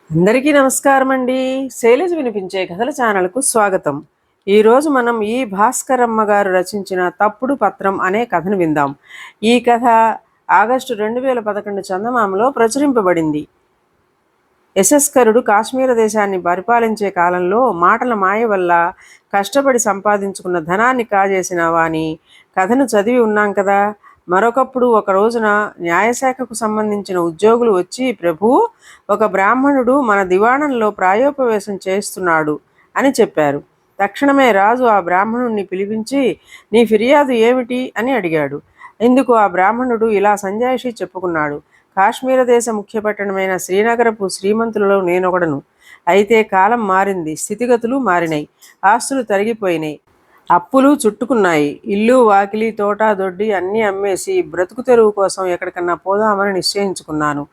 అందరికీ నమస్కారం అండి. శైలజ వినిపించే కథల ఛానల్కు స్వాగతం. ఈరోజు మనం ఈ భాస్కరమ్మ గారు రచించిన తప్పుడు పత్రం అనే కథను విందాం. ఈ కథ ఆగస్టు 2011 చందమామలో ప్రచురింపబడింది. యశస్కరుడు కాశ్మీర దేశాన్ని పరిపాలించే కాలంలో మాటల మాయ వల్ల కష్టపడి సంపాదించుకున్న ధనాన్ని కాజేసిన వాని కథను చదివి ఉన్నాం కదా. మరొకప్పుడు ఒక రోజున న్యాయశాఖకు సంబంధించిన ఉద్యోగులు వచ్చి, ప్రభు, ఒక బ్రాహ్మణుడు మన దివాణంలో ప్రాయోపవేశం చేస్తున్నాడు అని చెప్పారు. తక్షణమే రాజు ఆ బ్రాహ్మణుణ్ణి పిలిపించి, నీ ఫిర్యాదు ఏమిటి అని అడిగాడు. ఇందుకు ఆ బ్రాహ్మణుడు ఇలా సంజాయిషీ చెప్పుకున్నాడు. కాశ్మీర దేశ ముఖ్య పట్టణమైన శ్రీనగరపు శ్రీమంతులలో నేనొకడను. అయితే కాలం మారింది, స్థితిగతులు మారినాయి, ఆస్తులు తరిగిపోయినాయి, అప్పులు చుట్టుకున్నాయి. ఇల్లు వాకిలి తోట దొడ్డి అన్నీ అమ్మేసి బ్రతుకు తెరువు కోసం ఎక్కడికన్నా పోదామని నిశ్చయించుకున్నాను.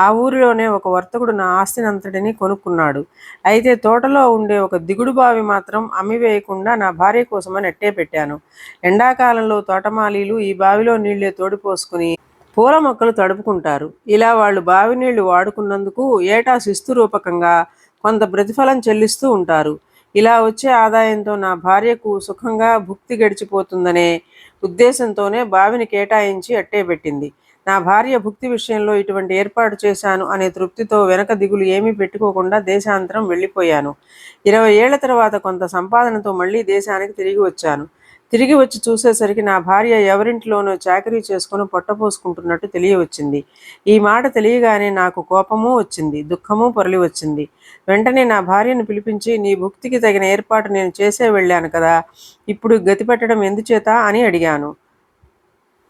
ఆ ఊరిలోనే ఒక వర్తకుడు నా ఆస్తినంతటిని కొనుక్కున్నాడు. అయితే తోటలో ఉండే ఒక దిగుడు బావి మాత్రం అమ్మివేయకుండా నా భార్య కోసమని అట్టే పెట్టాను. ఎండాకాలంలో తోటమాలీలు ఈ బావిలో నీళ్లే తోడిపోసుకుని పూల మొక్కలు తడుపుకుంటారు. ఇలా వాళ్ళు బావి నీళ్లు వాడుకున్నందుకు ఏటా శిస్తు రూపకంగా కొంత ప్రతిఫలం చెల్లిస్తూ ఉంటారు. ఇలా వచ్చే ఆదాయంతో నా భార్యకు సుఖంగా భుక్తి గడిచిపోతుందనే ఉద్దేశంతోనే బావిని కేటాయించి అట్టే పెట్టింది. నా భార్య భుక్తి విషయంలో ఇటువంటి ఏర్పాటు చేశాను అనే తృప్తితో వెనక దిగులు ఏమీ పెట్టుకోకుండా దేశాంతరం వెళ్ళిపోయాను. 20 ఏళ్ల తర్వాత కొంత సంపాదనతో మళ్ళీ దేశానికి తిరిగి వచ్చాను. తిరిగి వచ్చి చూసేసరికి నా భార్య ఎవరింట్లోనో చాకరీ చేసుకుని పొట్టపోసుకుంటున్నట్టు తెలియవచ్చింది. ఈ మాట తెలియగానే నాకు కోపమూ వచ్చింది, దుఃఖమూ పొరలి వచ్చింది. వెంటనే నా భార్యను పిలిపించి, నీ భుక్తికి తగిన ఏర్పాటు నేను చేసే వెళ్ళాను కదా, ఇప్పుడు గతి పెట్టడం ఎందుచేత అని అడిగాను.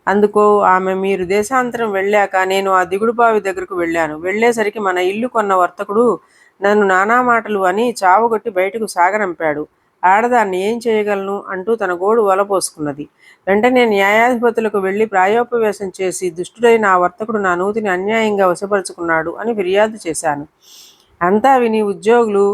అందుకు ఆమె, మీరు దేశాంతరం వెళ్ళాక నేను ఆ దిగుడు బావి దగ్గరకు వెళ్ళాను. వెళ్ళేసరికి మన ఇల్లు కొన్న వర్తకుడు నన్ను నానా మాటలు అని చావుగొట్టి బయటకు సాగనంపాడు. ఆడదాన్ని ఏం చేయగలను అంటూ తన గోడు వలపోసుకున్నది. వెంటనే న్యాయాధిపతులకు వెళ్ళి ప్రాయోపవేశం చేసి, దుష్టుడైన ఆ వర్తకుడు నా నూతిని అన్యాయంగా వశపరుచుకున్నాడు అని ఫిర్యాదు చేశాను. అంతా విని ఉద్యోగులు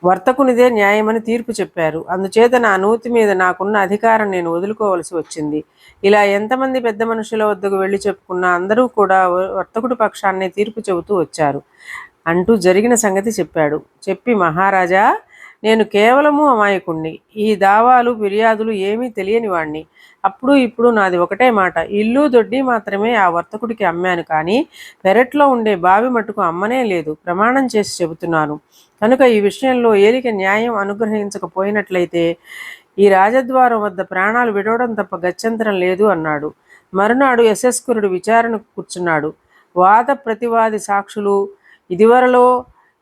వర్తకునిదే న్యాయమని తీర్పు చెప్పారు. అందుచేత నా నూతి మీద నాకున్న అధికారం నేను వదులుకోవలసి వచ్చింది. ఇలా ఎంతమంది పెద్ద మనుషుల వద్దకు వెళ్ళి చెప్పుకున్నా అందరూ కూడా వర్తకుడి పక్షాన్నే తీర్పు చెబుతూ వచ్చారు అంటూ జరిగిన సంగతి చెప్పాడు. చెప్పి, మహారాజా, నేను కేవలము అమాయకుణ్ణి. ఈ దావాలు ఫిర్యాదులు ఏమీ తెలియని వాణ్ణి. అప్పుడు ఇప్పుడు నాది ఒకటే మాట, ఇల్లు దొడ్డి మాత్రమే ఆ వర్తకుడికి అమ్మాను, కానీ పెరట్లో ఉండే బావి మట్టుకు అమ్మనే లేదు. ప్రమాణం చేసి చెబుతున్నాను. కనుక ఈ విషయంలో ఏలిక న్యాయం అనుగ్రహించకపోయినట్లయితే ఈ రాజద్వారం వద్ద ప్రాణాలు విడవడం తప్ప గత్యంతరం లేదు అన్నాడు. మరునాడు యశస్కరుడు విచారణకు కూర్చున్నాడు. వాద ప్రతివాది సాక్షులు, ఇదివరలో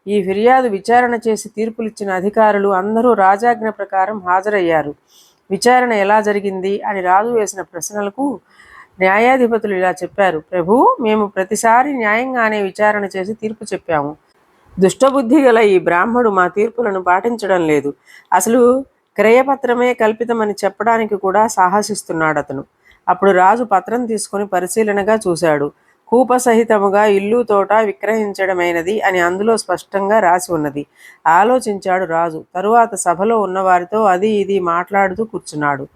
ఈ ఫిర్యాదు విచారణ చేసి తీర్పులిచ్చిన అధికారులు అందరూ రాజాజ్ఞ ప్రకారం హాజరయ్యారు. విచారణ ఎలా జరిగింది అని రాజు వేసిన ప్రశ్నలకు న్యాయాధిపతులు ఇలా చెప్పారు. ప్రభు, మేము ప్రతిసారి న్యాయంగానే విచారణ చేసి తీర్పు చెప్పాము. దుష్టబుద్ధి గల ఈ బ్రాహ్మడు మా తీర్పులను పాటించడం లేదు. అసలు క్రయపత్రమే కల్పితమని చెప్పడానికి కూడా సాహసిస్తున్నాడతను. అప్పుడు రాజు పత్రం తీసుకుని పరిశీలనగా చూశాడు. కూపసహితముగా ఇల్లు తోట విక్రయించడమైనది అని అందులో స్పష్టంగా రాసి ఉన్నది. ఆలోచించాడు రాజు. తరువాత సభలో ఉన్నవారితో అది ఇది మాట్లాడుతూ కూర్చున్నాడు.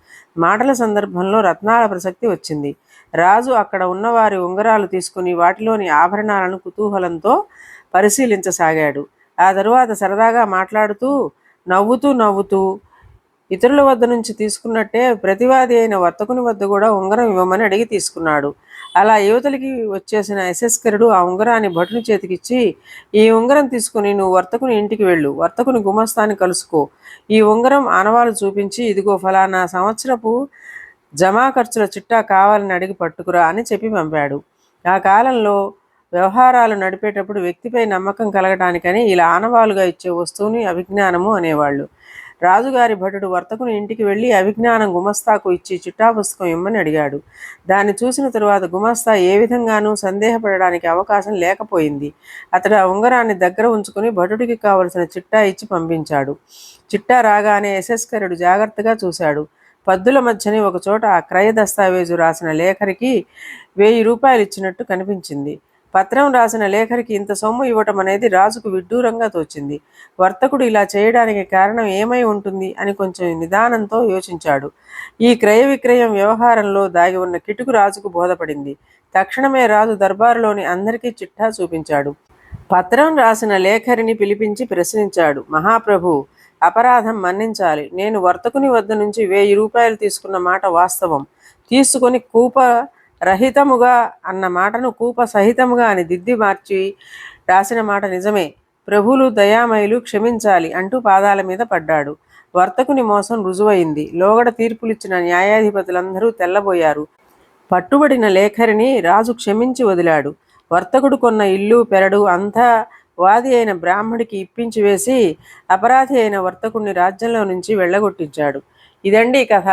మాటల సందర్భంలో రత్నాల ప్రసక్తి వచ్చింది. రాజు అక్కడ ఉన్నవారి ఉంగరాలు తీసుకుని వాటిలోని ఆభరణాలను కుతూహలంతో పరిశీలించసాగాడు. ఆ తరువాత సరదాగా మాట్లాడుతూ నవ్వుతూ ఇతరుల వద్ద నుంచి తీసుకున్నట్టే ప్రతివాది అయిన వర్తకుని వద్ద కూడా ఉంగరం ఇవ్వమని అడిగి తీసుకున్నాడు. అలా యువతలికి వచ్చేసిన యశస్కరుడు ఆ ఉంగరాన్ని భటుని చేతికిచ్చి, ఈ ఉంగరం తీసుకుని నువ్వు వర్తకుని ఇంటికి వెళ్ళు, వర్తకుని గుమస్తాన్ని కలుసుకో, ఈ ఉంగరం ఆనవాలు చూపించి, ఇదిగో ఫలానా సంవత్సరపు జమా ఖర్చుల చిట్టా కావాలని అడిగి పట్టుకురా అని చెప్పి పంపాడు. ఆ కాలంలో వ్యవహారాలు నడిపేటప్పుడు వ్యక్తిపై నమ్మకం కలగటానికని ఇలా ఆనవాలుగా ఇచ్చే వస్తువుని అభిజ్ఞానము అనేవాళ్ళు. రాజుగారి భటుడు వర్తకుని ఇంటికి వెళ్ళి అభిజ్ఞానం గుమస్తాకు ఇచ్చి చిట్టా పుస్తకం ఇమ్మని అడిగాడు. దాన్ని చూసిన తరువాత గుమస్తా ఏ విధంగానూ సందేహపడడానికి అవకాశం లేకపోయింది. అతడు ఆ ఉంగరాన్ని దగ్గర ఉంచుకుని భటుడికి కావలసిన చిట్టా ఇచ్చి పంపించాడు. చిట్టా రాగానే యశస్కరుడు జాగ్రత్తగా చూశాడు. పద్దుల మధ్యని ఒకచోట ఆ క్రయ దస్తావేజు రాసిన లేఖరికి 1000 రూపాయలు ఇచ్చినట్టు కనిపించింది. పత్రం రాసిన లేఖరికి ఇంత సొమ్ము ఇవ్వటం అనేది రాజుకు విడ్డూరంగా తోచింది. వర్తకుడు ఇలా చేయడానికి కారణం ఏమై ఉంటుంది అని కొంచెం నిదానంతో యోచించాడు. ఈ క్రయ విక్రయం వ్యవహారంలో దాగి ఉన్న కిటుకు రాజుకు బోధపడింది. తక్షణమే రాజు దర్బారులోని అందరికీ చిట్టా చూపించాడు. పత్రం రాసిన లేఖరిని పిలిపించి ప్రశ్నించాడు. మహాప్రభు, అపరాధం మన్నించాలి. నేను వర్తకుని వద్ద నుంచి 1000 రూపాయలు తీసుకున్న మాట వాస్తవం. తీసుకొని కూప రహితముగా అన్న మాటను కూప సహితముగా అని దిద్ది మార్చి రాసిన మాట నిజమే. ప్రభువులు దయామయులు, క్షమించాలి అంటూ పాదాల మీద పడ్డాడు. వర్తకుని మోసం రుజువైంది. లోగడ తీర్పులిచ్చిన న్యాయాధిపతులందరూ తెల్లబోయారు. పట్టుబడిన లేఖరిని రాజు క్షమించి వదిలాడు. వర్తకుడు కొన్న ఇల్లు పెరడు అంతా వాది అయిన బ్రాహ్మడికి ఇప్పించి వేసి అపరాధి అయిన వర్తకుడిని రాజ్యంలో నుంచి వెళ్ళగొట్టించాడు. ఇదండి కథ.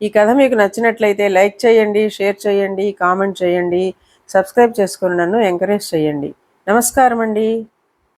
ఈ కథ మీకు నచ్చినట్లయితే లైక్ చేయండి, షేర్ చేయండి, కామెంట్ చేయండి, సబ్స్క్రైబ్ చేసుకొని నన్ను ఎంకరేజ్ చేయండి. నమస్కారం అండి.